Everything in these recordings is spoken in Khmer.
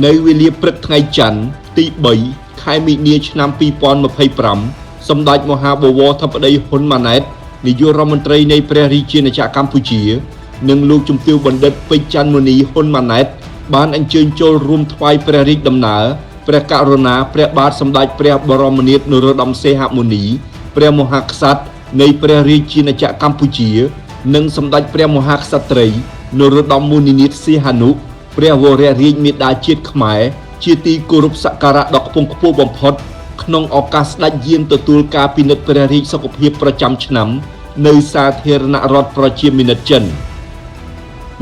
នៅវេលាព្រឹកថ្ងៃច័ន្ទទី3 ខែមីនាឆ្នាំ2025សម្ដេចមហាបវរធិបតីហ៊ុនម៉ាណែតនាយករដ្ឋមន្ត្រីនៃព្រះរាជាណាចក្រកម្ពុជានិងលោកជំទាវបណ្ឌិតពេជ្រច័ន្ទមុនីហ៊ុនម៉ាណែតបានអញ្ជើញចូលរួមថ្វាយព្រះរាជដំណើរព្រះករុណាព្រះបាទសម្ដេចព្រះបរមនាថនរោត្តមសីហមុនីព្រះមហាក្សត្រនៃព្រះរាជាណាចក្រកម្ពុជានិងសម្ដេចព្រះមហាក្សត្រីនរោត្តមមុនីនាថសីហនុព្រះវររាជមាតាជាតិខ្មែរជាទីគោរពសក្ការៈដ៏ខ្ពង់ខ្ពស់បំផុតក្នុងឱកាសស្ដេចយាងទទួលការពិនិត្យព្រះរាជសុខភាពប្រចាំឆ្នាំនៅសាធារណរដ្ឋប្រជាមានិតចិន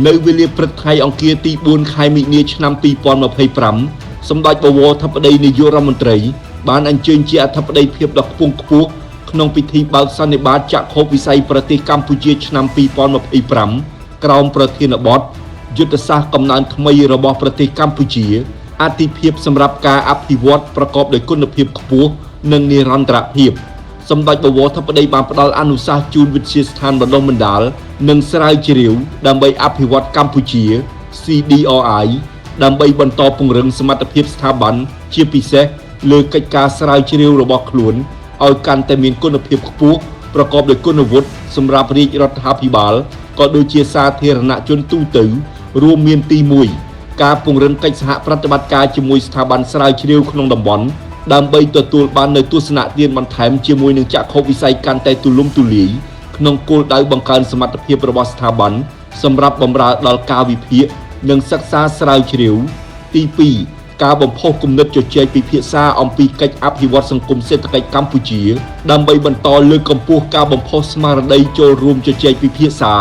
នៅវេលាព្រឹកថ្ងៃអង្គារទី4 ខែមីនាឆ្នាំ2025សម្ដេចបវរធិបតីនាយករដ្ឋមន្ត្រីបានអញ្ជើញជាអធិបតីភាពដ៏ខ្ពង់ខ្ពស់ក្នុងពិធីបើកសន្និបាតចក្ខុវិស័យប្រទេសកម្ពុជាឆ្នាំ2025ក្រោមប្រធានបទយុទ្ធសាស្ត្រកំណើនថ្មីរបស់ប្រទេសកម្ពុជាអាទិភាពសម្រាប់ការអភិវឌ្ឍប្រកបដោយគុណភាពខ្ពស់និងនិរន្តរភាពសម្ដេចបវរធិបតីបានផ្ដល់អនុសាសន៍ជូនវិទ្យាស្ថានបណ្ដុះបណ្ដាលនិងស្រាវជ្រាវដើម្បីអភិវឌ្ឍកម្ពុជា CDRI ដើម្បីបន្តពង្រឹងសមត្ថភាពស្ថាប័នជាពិសេសលើកិច្ចការស្រាវជ្រាវរបស់ខ្លួនឲ្យកាន់តែមានគុណភាពខ្ពស់ប្រកបដោយគុណវុឌ្ឍិសម្រាប់រាជរដ្ឋាភិបាលក៏ដូចជាសាធារណជនទូទៅរួមមានទី1ការពង្រឹងកិច្ចសហប្រតិបត្តិការជាមួយស្ថាប័នស្រាវជ្រាវក្នុងតំបន់ដើម្បីទទួលបាននូវទស្សនៈទានបន្ថែមជាមួយនឹងចក្ខុវិស័យកាន់តែទូលំទូលាយក្នុងគោលដៅបង្កើនសមត្ថភាពរបស់ស្ថាប័នសម្រាប់បម្រើដល់ការវិភាគនិងសិក្សាស្រាវជ្រាវទី2ការបំផុសគំនិតជជែកពិភាក្សាអំពីកិច្ចអភិវឌ្ឍសង្គមសេដ្ឋកិច្ចកម្ពុជាដើម្បីបន្តលើកកម្ពស់ការបំផុសស្មារតីចូលរួមជជែកពិភាក្សា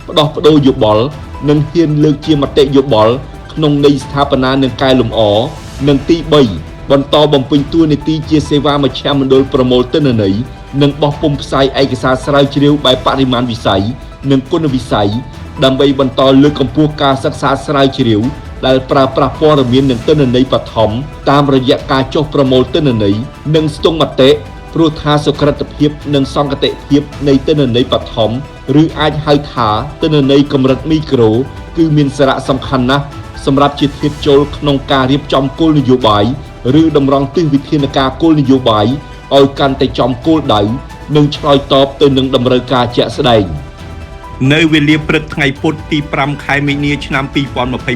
ផ្ដោះប្ដូរយោបល់និងហ៊ានលើកជាមតិយោបល់ក្នុងន័យស្ថាបនានិងកែលម្អនិងទី3បន្តបំពេញតួនាទីជាសេវាមជ្ឈមណ្ឌលប្រមូលទិន្នន័យនិងបោះពុម្ពផ្សាយឯកសារស្រាវជ្រាវបែបបរិមាណវិស័យនិងគុណវិស័យដើម្បីបន្តលើកកម្ពស់ការសិក្សាស្រាវជ្រាវដែលប្រើប្រាស់ព័ត៌មាននិងទិន្នន័យបឋមតាមរយៈការចុះប្រមូលទិន្នន័យនិងស្ទង់មតិព្រោះថាសុក្រិតភាពនិងសង្កតិភាពនៃទិន្នន័យបឋមឬអាចហៅថាទិន្នន័យកម្រិតមីក្រូគឺមានសារៈសំខាន់ណាស់សម្រាប់ជាធាតុចូលក្នុងការរៀបចំគោលនយោបាយឬតម្រង់ទិសវិធានការគោលនយោបាយឲ្យកាន់តែចំគោលដៅនិងឆ្លើយតបទៅនឹងតម្រូវការជាក់ស្ដែងនៅវេលាព្រឹកថ្ងៃពុធទី5 ខែមីនាឆ្នាំ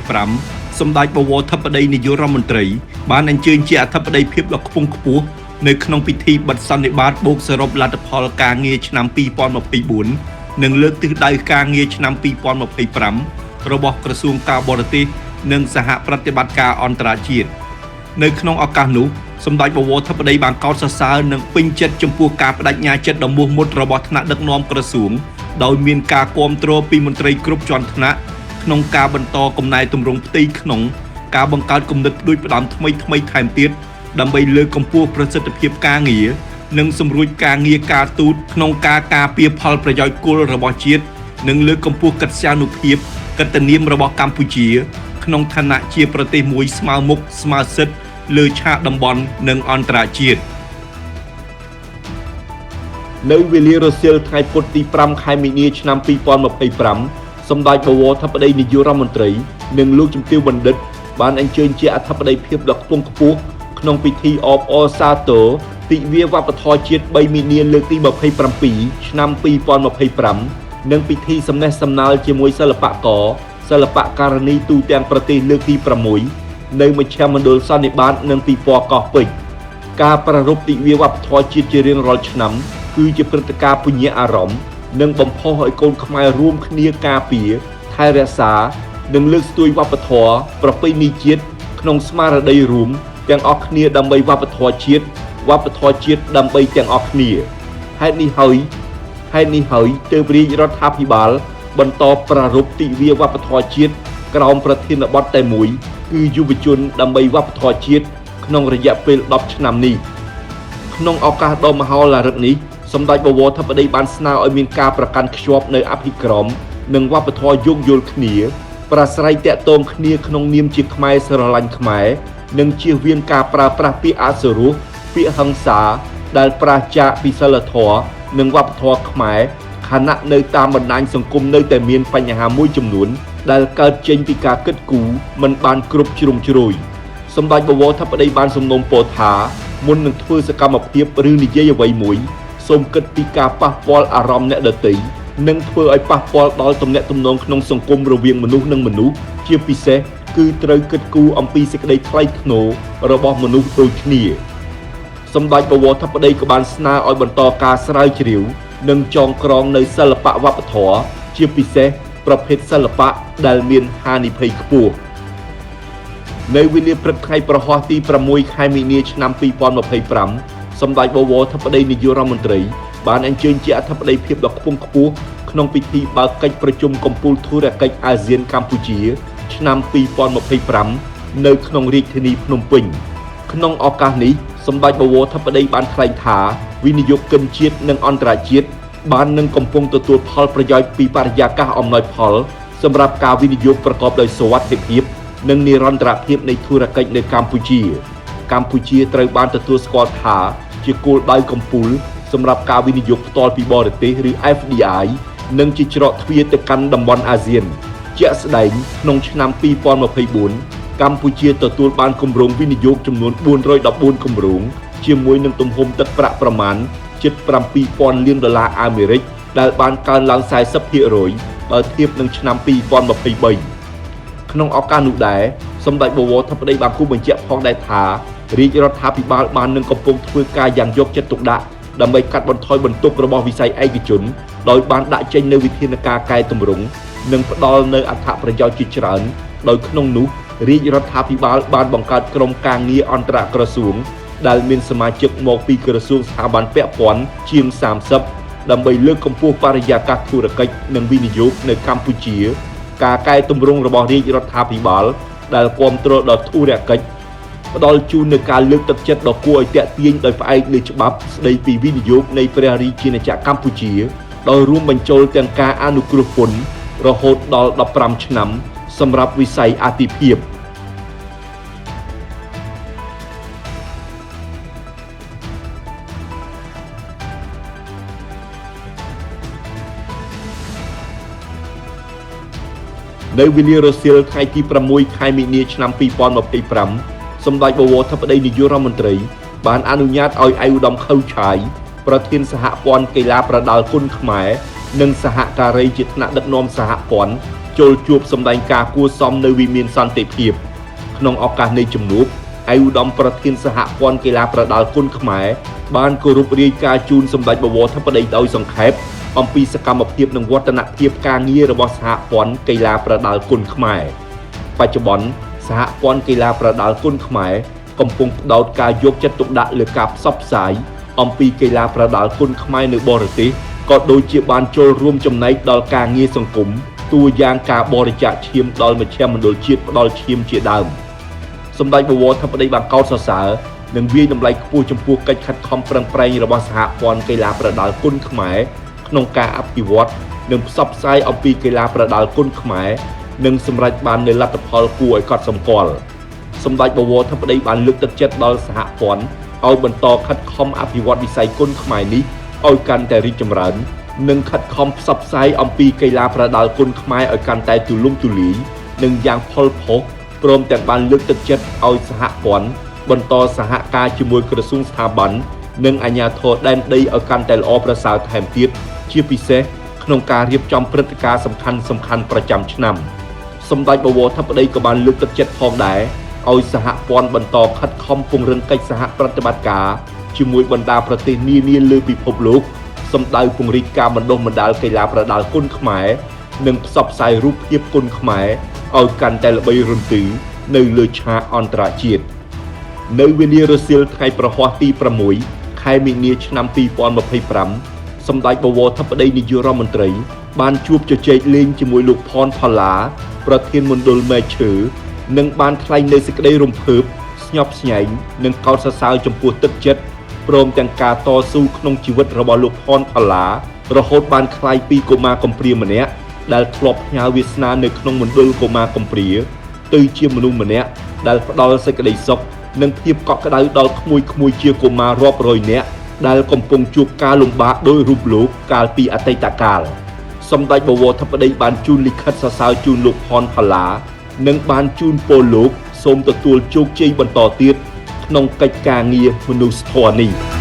2025សម្ដេចបវរធិបតីនាយករដ្ឋមន្ត្រីបានអញ្ជើញជាអធិបតីភាពដ៏ខ្ពង់ខ្ពស់នៅក្នុងពិធីបិទសន្និបាតបូកសរុបលទ្ធផលការងារឆ្នាំ2024និងលើកទិសដៅការងារឆ្នាំ2025របស់ក្រសួងការបរទេសនិងសហប្រតិបត្តិការអន្តរជាតិនៅក្នុងឱកាសនោះសម្ដេចបវរធិបតីបានកោតសរសើរនិងពេញចិត្តចំពោះការបដិញ្ញាចិត្តដ៏មោះមុតរបស់ថ្នាក់ដឹកនាំក្រសួងដោយមានការគាំទ្រពីមន្ត្រីគ្រប់ជាន់ថ្នាក់ក្នុងការបន្តកំណែទម្រង់ផ្ទៃក្នុងការបង្កើតគំនិតផ្ដួចផ្ដើមថ្មីថែមទៀតដើម្បីលើកកម្ពស់ប្រសិទ្ធភាពការងារនិងសម្រួលការងារការទូតក្នុងការការពារផលប្រយោជន៍គោលរបស់ជាតិនិងលើកកម្ពស់កិត្យានុភាពកិត្តិនាមរបស់កម្ពុជាក្នុងឋានៈជាប្រទេសមួយស្មើមុខស្មើសិទ្ធិលើឆាកតំបន់និងអន្តរជាតិនៅវេលារសៀលថ្ងៃពុធទី5 ខែមីនាឆ្នាំ2025សម្ដេចបវរធិបតីនាយករដ្ឋមន្ត្រីនិងលោកជំទាវបណ្ឌិតបានអញ្ជើញជាអធិបតីភាពដ៏ខ្ពង់ខ្ពស់ក្នុងពិធីអបអរសាទរទិវាវប្បធម៌ជាតិ3មីនាលើកទី27ឆ្នាំ2025និងពិធីសំណេះសំណាលជាមួយសិល្បករសិល្បករនីទូទាំងប្រទេសលើកទី6នៅមជ្ឈមណ្ឌលសន្និបាតនិងពិព័រណ៍កោះពេជ្រការប្រារព្ធទិវាវប្បធម៌ជាតិជារៀងរាល់ឆ្នាំគឺជាព្រឹត្តិការណ៍ពញ្ញាអារម្មណ៍និងបំផុសឲ្យកូនខ្មែររួមគ្នាការពារថែរក្សានិងលើកស្ទួយវប្បធម៌ប្រពៃណីជាតិក្នុងស្មារតីរួមទាំងអស់គ្នាដើម្បីវប្បធម៌ជាតិដើម្បីទាំងអស់គ្នាហេតុនេះហើយទើបរាជរដ្ឋាភិបាលបន្តប្រារព្ធទិវាវប្បធម៌ជាតិក្រោមប្រធានបទតែមួយគឺយុវជនដើម្បីវប្បធម៌ជាតិក្នុងរយៈពេល10ឆ្នាំនេះក្នុងឱកាសដ៏មហោឡារិកនេះសម្ដេចបវរធិបតីបានស្នើឲ្យមានការប្រកាន់ខ្ជាប់នៅអភិក្រមនិងវប្បធម៌យោគយល់គ្នាប្រាស្រ័យតាក់ទងគ្នាក្នុងនាមជាខ្មែរស្រឡាញ់ខ្មែរនិងជៀសវាងការប្រើប្រាស់ពាក្យអសុរោះពាក្យហិង្សាដែលប្រាសចាកពីសីលធម៌និងវប្បធម៌ខ្មែរខណៈនៅតាមបណ្ដាញសង្គមនៅតែមានបញ្ហាមួយចំនួនដែលកើតចេញពីការគិតគូរមិនបានគ្រប់ជ្រុងជ្រោយ សម្ដេចបវរធិបតីបានសំណូមពរថាមុននឹងធ្វើសកម្មភាពឬនិយាយអ្វីមួយសូមគិតពីការប៉ះពាល់អារម្មណ៍អ្នកដទៃនិងធ្វើឲ្យប៉ះពាល់ដល់ទំនាក់ទំនងក្នុងសង្គមរវាងមនុស្សនិងមនុស្សជាពិសេសគឺត្រូវគិតគូរអំពីសេចក្តីថ្លៃថ្នូររបស់មនុស្សដូចគ្នាសម្ដេចបវរធិបតីក៏បានស្នើឲ្យបន្តការស្រាវជ្រាវនិងចងក្រងនៅសិល្បៈវប្បធម៌ជាពិសេសប្រភេទសិល្បៈដែលមានហានិភ័យខ្ពស់នៅវេលាព្រឹកថ្ងៃប្រហោះទី6ខែមីនាឆ្នាំ2025សម្ដេចបវរធិបតីនាយករដ្ឋមន្ត្រីបានអញ្ជើញជាអធិបតីភាពដ៏ខ្ពង់ខ្ពស់ក្នុងពិធីបើកកិច្ចប្រជុំកំពូលធុរកិច្ចអាស៊ានកម្ពុជាឆ្នាំ2025នៅក្នុងរាជធានីភ្នំពេញក្នុងឱកាសនេះសម្ដេចបវរធិបតីបានថ្លែងថាវិនិយោគិនជាតិនិងអន្តរជាតិបាននឹងកំពុងទទួលផលប្រយោជន៍ពីបរិយាកាសអំណោយផលសម្រាប់ការវិនិយោគប្រកបដោយសុវត្ថិភាពនិងនិរន្តរភាពនៃធុរកិច្ចនៅកម្ពុជាត្រូវបានទទួលស្គាល់ថាជាគោលដៅកំពូលសម្រាប់ការវិនិយោគផ្ទាល់ពីបរទេសឬ FDI និងជាច្រកទ្វារទៅកាន់តំបន់អាស៊ានជាក់ស្ដែងក្នុងឆ្នាំ2024កម្ពុជាទទួលបានគម្រោងវិនិយោគចំនួន414គម្រោងជាមួយនឹងទំហំទឹកប្រាក់ប្រមាណជិត$7,000 លានអាមេរិកដែលបានកើនឡើង 40% បើធៀបនឹងឆ្នាំ2023ក្នុងឱកាសនោះដែរសម្ដេចបវរធិបតីបានគូបញ្ជាក់ផងដែរថារាជរដ្ឋាភិបាលបាននឹងកំពុងធ្វើការយ៉ាងយកចិត្តទុកដាក់ដើម្បីកាត់បន្ថយបន្ទុករបស់វិស័យឯកជនដោយបានដាក់ចេញនូវវិធានការកែតម្រង់និងផ្ដល់នូវអត្ថប្រយោជន៍ជាច្រើនដោយក្នុងនោះរាជរដ្ឋាភិបាលបានបង្កើតក្រុមការងារអន្តរក្រសួងដែលមានសមាជិកមកពីក្រសួងស្ថាប័នពាក់ព័ន្ធជាង30ដើម្បីលើកកម្ពស់បរិយាកាសធុរកិច្ចនិងវិនិយោគនៅកម្ពុជាការកែតម្រង់របស់រាជរដ្ឋាភិបាលដែលគាំទ្រដល់ធុរកិច្ចផ្ដល់ជូននូវការលើកទឹកចិត្តដ៏គួរឲ្យទាក់ទាញដោយផ្អែកលើច្បាប់ស្ដីពីវិនិយោគនៃព្រះរាជាណាចក្រកម្ពុជាដោយរួមបញ្ចូលទាំងការអនុគ្រោះពន្ធរហូតដល់15ឆ្នាំសម្រាប់វិស័យអាទិភាពនៅវេលារសៀលថ្ងៃទី6ខែមីនាឆ្នាំ2025សម្ដេចបវរធិបតីនាយករដ្ឋមន្ត្រីបានអនុញ្ញាតឲ្យឯកឧត្តមខៅឆាយប្រធានសហព័ន្ធកីឡាប្រដាល់គុនខ្មែរនិងសហការីជាថ្នាក់ដឹកនាំសហព័ន្ធចូលជួបសម្ដែងការគួរសមនៅវិមានសន្តិភាពក្នុងឱកាសនៃជំនួបឯកឧត្តមប្រធានសហព័ន្ធកីឡាប្រដាល់គុនខ្មែរបានគោរពរាយការណ៍ជូនសម្ដេចបវរធិបតីដោយសង្ខេបអំពីសកម្មភាពនិងវឌ្ឍនភាពការងាររបស់សហព័ន្ធកីឡាប្រដាល់គុនខ្មែរបច្ចុប្បន្នសហព័ន្ធកីឡាប្រដាល់គុនខ្មែរកំពុងផ្ដោតការយកចិត្តទុកដាក់លើការផ្សព្វផ្សាយអំពីកីឡាប្រដាល់គុនខ្មែរនៅបរទេសក៏ដូចជាបានចូលរួមចំណែកដល់ការងារសង្គមតួយ៉ាងការបរិច្ចាគឈាមដល់មជ្ឈមណ្ឌលជាតិផ្ដល់ឈាមជាដើមសម្ដេចបវរធិបតីបានកោតសរសើរនិងវាយតម្លៃខ្ពស់ចំពោះកិច្ចខិតខំប្រឹងប្រែងរបស់សហព័ន្ធកីឡាប្រដាល់គុនខ្មែរក្នុងការអភិវឌ្ឍនិងផ្សព្វផ្សាយអំពីកីឡាប្រដាល់គុនខ្មែរនិងសម្រេចបាននូវលទ្ធផលគួរឲ្យកត់សម្គាល់សម្ដេចបវរធិបតីបានលើកទឹកចិត្តដល់សហព័ន្ធឲ្យបន្តខិតខំអភិវឌ្ឍវិស័យគុនខ្មែរនេះឲ្យកាន់តែរីកចម្រើននិងខិតខំផ្សព្វផ្សាយអំពីកីឡាប្រដាល់គុនខ្មែរឲ្យកាន់តែទូលំទូលាយនិងយ៉ាងផុលផុសព្រមទាំងបានលើកទឹកចិត្តឲ្យសហព័ន្ធបន្តសហការជាមួយក្រសួងស្ថាប័ននិងអាជ្ញាធរដែនដីឲ្យកាន់តែល្អប្រសើរថែមទៀតជាពិសេសក្នុងការរៀបចំព្រឹត្តិការណ៍សំខាន់ៗប្រចាំឆ្នាំសម្ដេចបវរធិបតីក៏បានលើកទឹកចិត្តផងដែរឲ្យសហព័ន្ធបន្តខិតខំពង្រឹងកិច្ចសហប្រតិបត្តិការជាមួយបណ្ដាប្រទេសនានាលើពិភពលោកសម្ដៅពង្រីកការបណ្ដុះបណ្ដាលកីឡាប្រដាល់គុនខ្មែរនិងផ្សព្វផ្សាយរូបភាពគុនខ្មែរឲ្យកាន់តែល្បីរន្ទឺនៅលើឆាកអន្តរជាតិនៅវេលារសៀលថ្ងៃប្រហោះទី6ខែមីនាឆ្នាំ2025សម្ដេចបវរធិបតីនាយករដ្ឋមន្ត្រីបានជួបជជែកលេងជាមួយលោកផនផល្លាប្រធានមណ្ឌលមេឈើនិងបានថ្លែងនូវសេចក្តីរំភើបស្ញប់ស្ញែងនិងកោតសរសើរចំពោះទឹកចិត្តព្រមទាំងការតស៊ូក្នុងជីវិតរបស់លោកផនផល្លារហូតបានក្លាយពីកុមារកំព្រាម្នាក់ដែលធ្លាប់ផ្ញើវាសនានៅក្នុងមណ្ឌលកុមារកំព្រាទៅជាមនុស្សម្នាក់ដែលផ្ដល់សេចក្តីសុខនិងភាពកក់ក្ដៅដល់ក្មួយៗជាកុមាររាប់រយនាក់ដែលកំពុងជួបការលំបាកដោយរូបលោកកាលពីអតីតកាលសម្ដេចបវរធិបតីបានជូនលិខិតសរសើរជូនលោកផនផល្លានិងបានជូនពរលោក សូមទទួលជោគជ័យបន្តទៀតក្នុងកិច្ចការងារមនុស្សធម៌នេះ